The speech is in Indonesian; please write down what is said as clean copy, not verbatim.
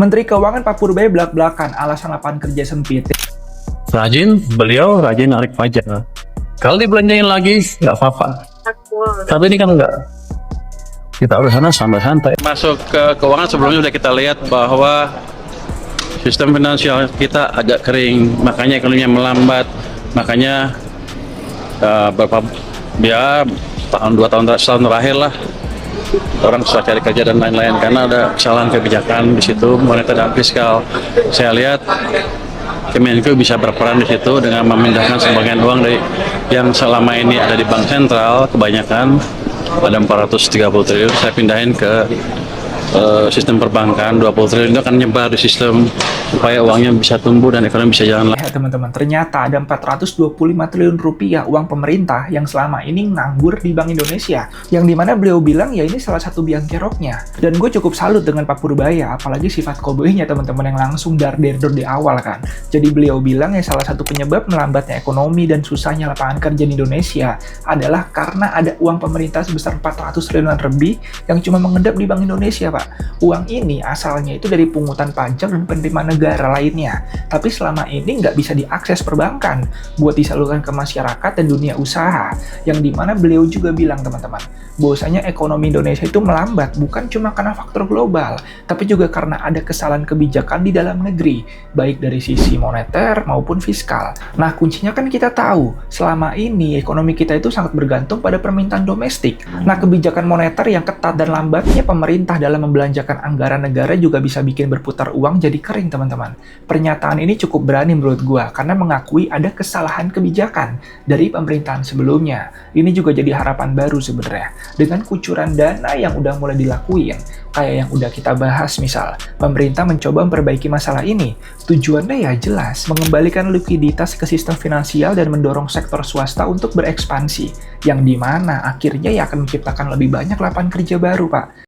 Menteri Keuangan Pak Purbaya belak-belakan alasan lapangan kerja sempit. Beliau rajin narik pajak. Kalau dibelanjain lagi, nggak apa-apa. Tapi ini kan enggak. Kita harus sana santai-santai. Masuk ke keuangan sebelumnya sudah kita lihat bahwa sistem finansial kita agak kering, makanya ekonominya melambat, makanya tahun 2 tahun setahun terakhir lah orang susah cari kerja dan lain-lain karena ada kesalahan kebijakan di situ moneter dan fiskal. Saya lihat Kemenko bisa berperan di situ dengan memindahkan sebagian uang dari yang selama ini ada di bank sentral, kebanyakan ada 430 triliun, saya pindahin ke sistem perbankan. 20 triliun itu akan nyebar di sistem supaya uangnya bisa tumbuh dan ekonomi bisa jalan lagi. Ya teman-teman, ternyata ada 425 triliun rupiah uang pemerintah yang selama ini nganggur di Bank Indonesia, yang dimana beliau bilang ya ini salah satu biang keroknya. Dan gue cukup salut dengan Pak Purbaya, apalagi sifat koboinya teman-teman yang langsung dar-der di awal kan. Jadi beliau bilang ya salah satu penyebab melambatnya ekonomi dan susahnya lapangan kerja di Indonesia adalah karena ada uang pemerintah sebesar 400 triliunan lebih yang cuma mengendap di Bank Indonesia, Pak. Uang ini asalnya itu dari pungutan pajak dan penerimaan negara lainnya, tapi selama ini nggak bisa diakses perbankan buat disalurkan ke masyarakat dan dunia usaha, yang dimana beliau juga bilang teman-teman, bahwasanya ekonomi Indonesia itu melambat bukan cuma karena faktor global, tapi juga karena ada kesalahan kebijakan di dalam negeri, baik dari sisi moneter maupun fiskal. Nah, kuncinya kan kita tahu, selama ini ekonomi kita itu sangat bergantung pada permintaan domestik. Nah, kebijakan moneter yang ketat dan lambatnya pemerintah dalam membelanjakan anggaran negara juga bisa bikin berputar uang jadi kering, teman-teman. Pernyataan ini cukup berani menurut gua, karena mengakui ada kesalahan kebijakan dari pemerintahan sebelumnya. Ini juga jadi harapan baru sebenarnya. Dengan kucuran dana yang udah mulai dilakuin, kayak yang udah kita bahas misal, pemerintah mencoba memperbaiki masalah ini. Tujuannya ya jelas, mengembalikan likuiditas ke sistem finansial dan mendorong sektor swasta untuk berekspansi, yang dimana akhirnya ya akan menciptakan lebih banyak lapangan kerja baru, Pak.